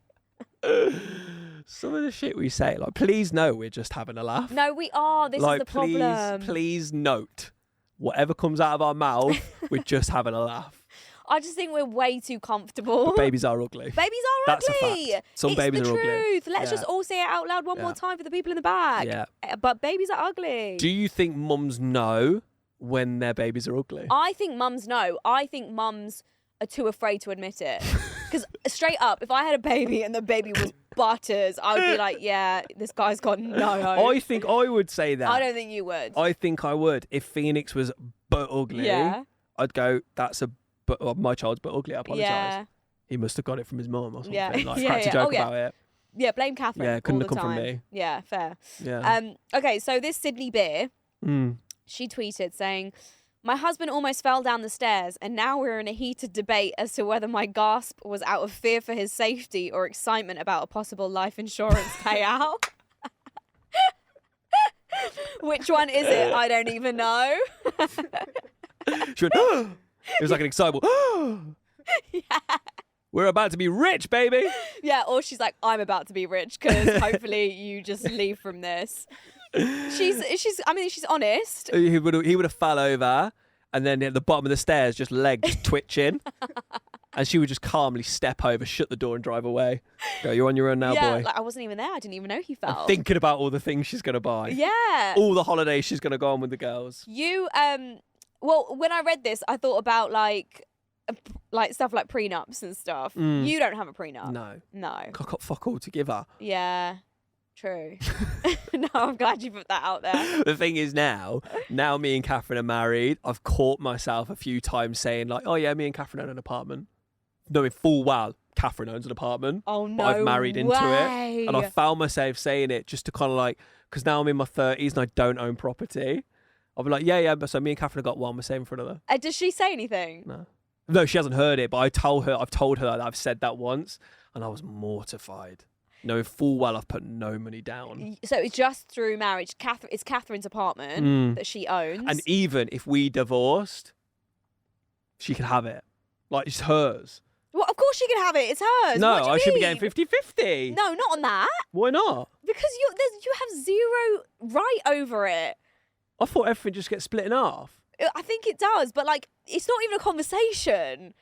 Speaker 2: Some of the shit we say, like, please know we're just having a laugh.
Speaker 1: No, we are. This is the problem.
Speaker 2: Please note, whatever comes out of our mouth, we're just having a laugh.
Speaker 1: I just think we're way too comfortable.
Speaker 2: Babies are ugly.
Speaker 1: Babies are
Speaker 2: That's a
Speaker 1: ugly.
Speaker 2: fact. Some
Speaker 1: It's
Speaker 2: babies
Speaker 1: the
Speaker 2: are ugly.
Speaker 1: truth. Let's
Speaker 2: Yeah.
Speaker 1: just all say it out loud one more
Speaker 2: Yeah.
Speaker 1: time for the people in the back.
Speaker 2: Yeah.
Speaker 1: But babies are ugly.
Speaker 2: Do you think mums know when their babies are ugly?
Speaker 1: I think mums know. I think mums are too afraid to admit it. Because straight up, if I had a baby and the baby was butters, I would be like, yeah, this guy's got no hope.
Speaker 2: I think I would say that.
Speaker 1: I don't think you would.
Speaker 2: I think I would. If Phoenix was but ugly,
Speaker 1: Yeah.
Speaker 2: I'd go, that's a but my child's but ugly. I apologise.
Speaker 1: Yeah.
Speaker 2: He must have got it from his mum or something.
Speaker 1: Yeah.
Speaker 2: Like,
Speaker 1: Yeah,
Speaker 2: cracked a
Speaker 1: yeah.
Speaker 2: joke
Speaker 1: Oh, yeah.
Speaker 2: about it.
Speaker 1: Yeah, blame Catherine.
Speaker 2: Yeah, couldn't
Speaker 1: all
Speaker 2: have
Speaker 1: the
Speaker 2: come from
Speaker 1: time.
Speaker 2: me.
Speaker 1: Yeah, fair.
Speaker 2: Yeah.
Speaker 1: Okay, so this Sydney beer,
Speaker 2: Mm.
Speaker 1: she tweeted saying, my husband almost fell down the stairs and now we're in a heated debate as to whether my gasp was out of fear for his safety or excitement about a possible life insurance payout. Which one is it? I don't even know.
Speaker 2: She went, it was like an excitable,
Speaker 1: Yeah.
Speaker 2: we're about to be rich, baby.
Speaker 1: Yeah, or she's like, I'm about to be rich because hopefully you just leave from this. She's honest.
Speaker 2: He would have fell over and then at the bottom of the stairs, just legs twitching. And she would just calmly step over, shut the door and drive away. Go, you're on your own now,
Speaker 1: Yeah,
Speaker 2: boy.
Speaker 1: like I wasn't even there. I didn't even know he fell.
Speaker 2: Thinking about all the things she's going to buy.
Speaker 1: Yeah.
Speaker 2: All the holidays she's going to go on with the girls.
Speaker 1: You well, when I read this, I thought about like stuff like prenups and stuff.
Speaker 2: Mm.
Speaker 1: You don't have a prenup.
Speaker 2: No.
Speaker 1: No.
Speaker 2: I got fuck all to give her.
Speaker 1: Yeah. True. No, I'm glad you put that out there.
Speaker 2: The thing is now me and Catherine are married. I've caught myself a few times saying like, oh yeah, me and Catherine own an apartment. Knowing full well Catherine owns an apartment.
Speaker 1: Oh no.
Speaker 2: But I've married into
Speaker 1: way.
Speaker 2: it. And I found myself saying it just to kind of like, because now I'm in my 30s and I don't own property. I'll be like, yeah, but so me and Catherine have got one, we're saving for another.
Speaker 1: Does she say anything?
Speaker 2: No, she hasn't heard it, but I've told her that I've said that once and I was mortified. Knowing full well I've put no money down.
Speaker 1: So it's just through marriage. It's Catherine's apartment that she owns.
Speaker 2: And even if we divorced, she could have it. Like, it's hers.
Speaker 1: Well, of course she can have it. It's hers.
Speaker 2: No,
Speaker 1: What do you
Speaker 2: I should be
Speaker 1: mean?
Speaker 2: getting 50-50.
Speaker 1: No, not on that.
Speaker 2: Why not?
Speaker 1: Because you have zero right over it.
Speaker 2: I thought everything just gets split in half.
Speaker 1: I think it does, but like it's not even a conversation.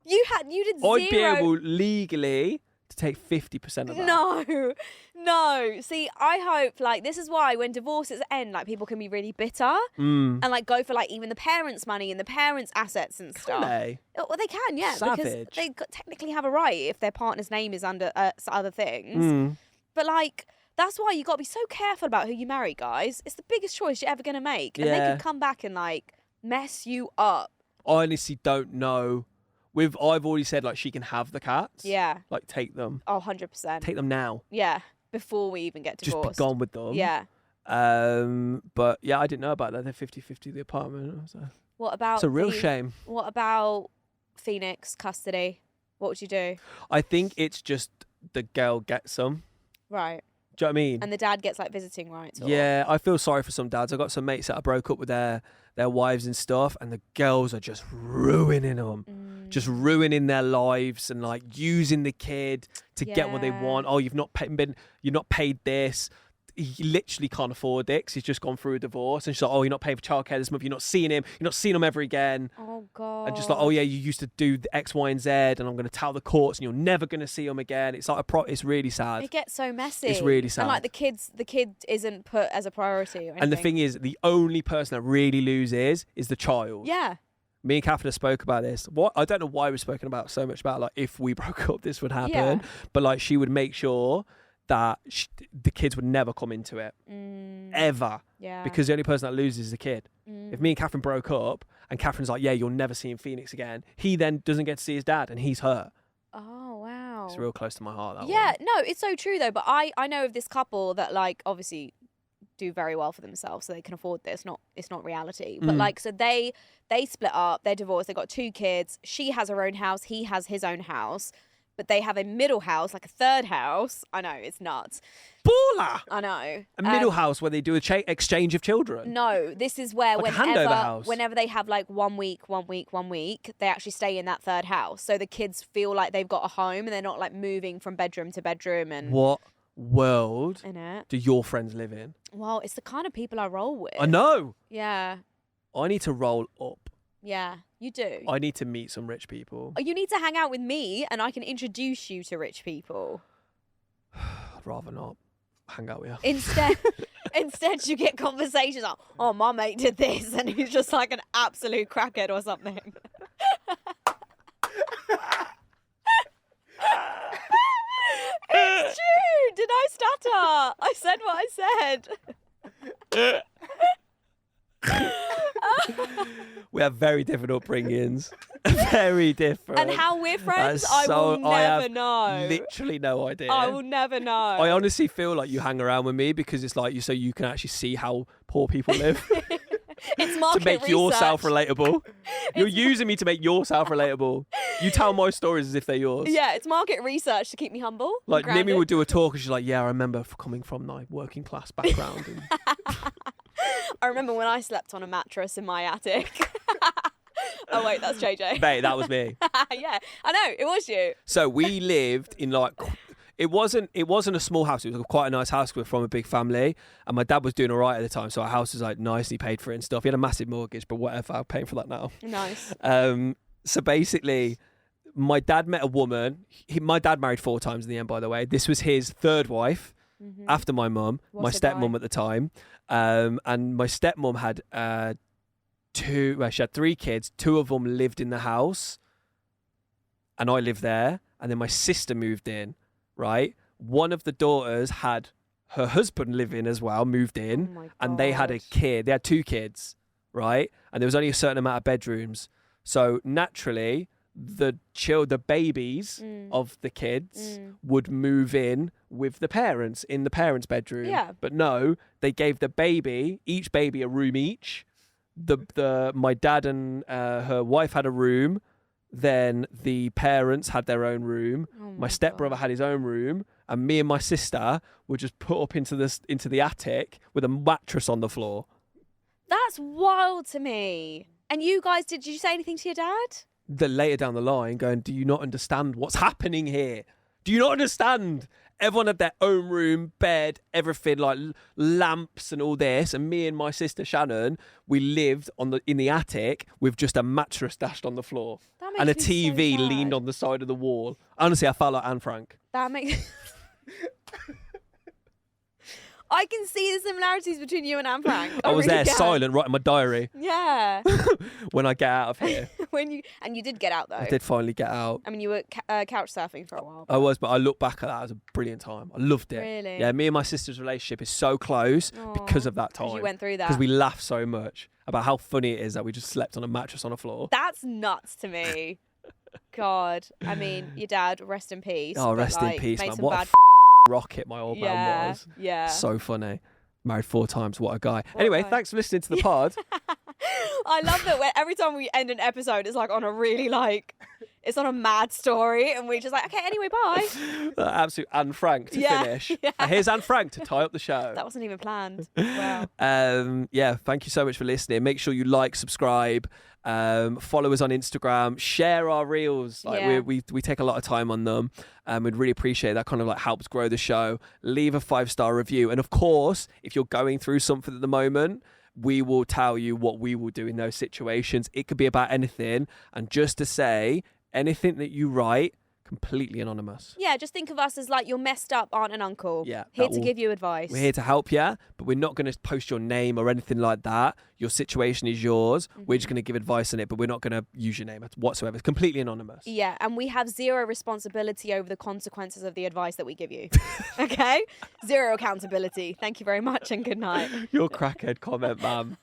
Speaker 1: You did zero.
Speaker 2: I'd be able legally to take 50% of that.
Speaker 1: No. See, I hope like this is why when divorces end, like people can be really bitter and like go for like even the parents' money and the parents' assets and stuff.
Speaker 2: Can they?
Speaker 1: Well, they can, yeah, because
Speaker 2: Savage.
Speaker 1: they technically have a right if their partner's name is under other things. But like. That's why you got to be so careful about who you marry, guys. It's the biggest choice you're ever going to make. And they
Speaker 2: Yeah.
Speaker 1: can come back and, like, mess you up.
Speaker 2: I honestly don't know. I've already said, like, she can have the cats.
Speaker 1: Yeah.
Speaker 2: Like, take them.
Speaker 1: Oh, 100%.
Speaker 2: Take them now.
Speaker 1: Yeah. Before we even get divorced.
Speaker 2: Just be gone with them.
Speaker 1: Yeah.
Speaker 2: But, yeah, I didn't know about that. They're 50-50 the apartment.
Speaker 1: What about
Speaker 2: It's a real shame.
Speaker 1: What about Phoenix custody? What would you do?
Speaker 2: I think it's just the girl gets them.
Speaker 1: Right.
Speaker 2: Do you know what I mean?
Speaker 1: And the dad gets, like, visiting rights? Or...
Speaker 2: Yeah, I feel sorry for some dads. I got some mates that are broke up with their wives and stuff, and the girls are just ruining them, just ruining their lives and like using the kid to get what they
Speaker 1: Yeah.
Speaker 2: want. Oh, you've not paid this. He literally can't afford it 'cause he's just gone through a divorce, and she's like, oh, you're not paying for childcare this month. You're not seeing him ever again.
Speaker 1: Oh, God.
Speaker 2: And just like, oh yeah, you used to do the X, Y, and Z, and I'm going to tell the courts, and you're never going to see him again. It's like it's really sad.
Speaker 1: It gets so messy.
Speaker 2: It's really sad.
Speaker 1: And like the kid isn't put as a priority or anything.
Speaker 2: And the thing is, the only person that really loses is the child.
Speaker 1: Yeah.
Speaker 2: Me and Catherine spoke about this. I don't know why we've spoken about so much about like if we broke up, this would happen.
Speaker 1: Yeah.
Speaker 2: But like she would make sure that the kids would never come into it ever.
Speaker 1: Yeah.
Speaker 2: Because the only person that loses is the kid. If me and Catherine broke up and Catherine's like, yeah, you'll never see him Phoenix again, he then doesn't get to see his dad and he's hurt.
Speaker 1: Oh, wow.
Speaker 2: It's real close to my heart, that
Speaker 1: Yeah,
Speaker 2: one.
Speaker 1: no, it's so true though. But I know of this couple that like obviously do very well for themselves, so they can afford this. It's not reality. But like, so they split up, they're divorced, they got 2 kids. She has her own house, he has his own house. But they have a middle house, like a third house. I know, it's nuts.
Speaker 2: Baller!
Speaker 1: I know.
Speaker 2: A middle house where they do a exchange of children.
Speaker 1: No, this is where
Speaker 2: Like a handover house.
Speaker 1: whenever they have like 1 week, they actually stay in that third house. So the kids feel like they've got a home and they're not like moving from bedroom to bedroom and
Speaker 2: What world
Speaker 1: in it.
Speaker 2: do your friends live in?
Speaker 1: Well, it's the kind of people I roll with.
Speaker 2: I know.
Speaker 1: Yeah.
Speaker 2: I need to roll up.
Speaker 1: Yeah, you do.
Speaker 2: I need to meet some rich people.
Speaker 1: You need to hang out with me and I can introduce you to rich people.
Speaker 2: I'd rather not hang out with you.
Speaker 1: Instead you get conversations like, oh, my mate did this, and he's just like an absolute crackhead or something. It's true. Did I stutter? I said what I said.
Speaker 2: We have very different upbringings. Very different.
Speaker 1: And how we're friends,
Speaker 2: That's
Speaker 1: I will
Speaker 2: I
Speaker 1: never
Speaker 2: have
Speaker 1: know.
Speaker 2: Literally no idea.
Speaker 1: I will never know.
Speaker 2: I honestly feel like you hang around with me because it's like so you can actually see how poor people live.
Speaker 1: It's market
Speaker 2: to make
Speaker 1: research.
Speaker 2: yourself relatable. You're using me to make yourself relatable. You tell my stories as if they're yours.
Speaker 1: Yeah, it's market research to keep me humble.
Speaker 2: Like
Speaker 1: grounded.
Speaker 2: Nimi would do a talk and she's like, yeah, I remember coming from my working class background. And
Speaker 1: I remember when I slept on a mattress in my attic. Oh wait, that's JJ.
Speaker 2: Mate, that was me.
Speaker 1: Yeah, I know, it was you.
Speaker 2: So we lived in like, it wasn't a small house. It was quite a nice house. We were from a big family, and my dad was doing all right at the time. So our house was like nicely paid for it and stuff. He had a massive mortgage, but whatever. I'm paying for that now.
Speaker 1: Nice.
Speaker 2: So basically, my dad met a woman. My dad married 4 times in the end, by the way. This was his 3rd wife after my mum, my stepmum at the time. And my stepmum had she had 3 kids. 2 of them lived in the house, and I lived there. And then my sister moved in, right? One of the daughters had her husband live in as well, moved in, and they had a kid. They had 2 kids, right? And there was only a certain amount of bedrooms. So naturally, the babies of the kids would move in with the parents in the parents' bedroom.
Speaker 1: Yeah.
Speaker 2: But no, they gave each baby a room each. My dad and her wife had a room. Then the parents had their own room. My stepbrother had his own room, and me and my sister were just put up into the attic with a mattress on the floor.
Speaker 1: That's wild to me. And you guys, did you say anything to your dad?
Speaker 2: Later down the line, going, do you not understand what's happening here? Do you not understand? Everyone had their own room, bed, everything, like lamps and all this. And me and my sister Shannon, we lived in the attic with just a mattress dashed on the floor and a TV leaned on the side of the wall. Honestly, I felt like Anne Frank.
Speaker 1: That makes... I can see the similarities between you and Anne Frank.
Speaker 2: I was
Speaker 1: really
Speaker 2: there
Speaker 1: can.
Speaker 2: silent, writing my diary.
Speaker 1: Yeah.
Speaker 2: When I get out of here.
Speaker 1: And you did get out though.
Speaker 2: I did finally get out.
Speaker 1: I mean, you were couch surfing for a while.
Speaker 2: I was, but I look back at that as a brilliant time. I loved it.
Speaker 1: Really?
Speaker 2: Yeah, me and my sister's relationship is so close because of that time.
Speaker 1: You went through that.
Speaker 2: Because we laughed so much about how funny it is that we just slept on a mattress on a floor.
Speaker 1: That's nuts to me. God. I mean, your dad, rest in peace.
Speaker 2: Oh, rest in peace, man. What a rocket my old man was.
Speaker 1: Yeah.
Speaker 2: So funny. Married 4 times. What a guy. Anyway, thanks for listening to the pod.
Speaker 1: I love that every time we end an episode, it's like on a really it's on a mad story, and we're just like, okay, anyway, bye.
Speaker 2: Absolute Anne Frank to finish. Yeah. Here's Anne Frank to tie up the show.
Speaker 1: That wasn't even planned. Wow.
Speaker 2: Yeah, thank you so much for listening. Make sure you like, subscribe, follow us on Instagram, share our reels. We take a lot of time on them. We'd really appreciate that. Kind of helps grow the show. Leave a 5-star review, and of course, if you're going through something at the moment, we will tell you what we will do in those situations. It could be about anything, and just to say, anything that you write, completely anonymous.
Speaker 1: Yeah, just think of us as your messed up aunt and uncle.
Speaker 2: Yeah,
Speaker 1: here to give you advice.
Speaker 2: We're here to help you, but we're not going to post your name or anything like that. Your situation is yours. We're just going to give advice on it, but we're not going to use your name whatsoever. It's completely anonymous.
Speaker 1: Yeah, and we have 0 responsibility over the consequences of the advice that we give you. Okay? 0 accountability. Thank you very much and good night.
Speaker 2: Your crackhead comment, ma'am.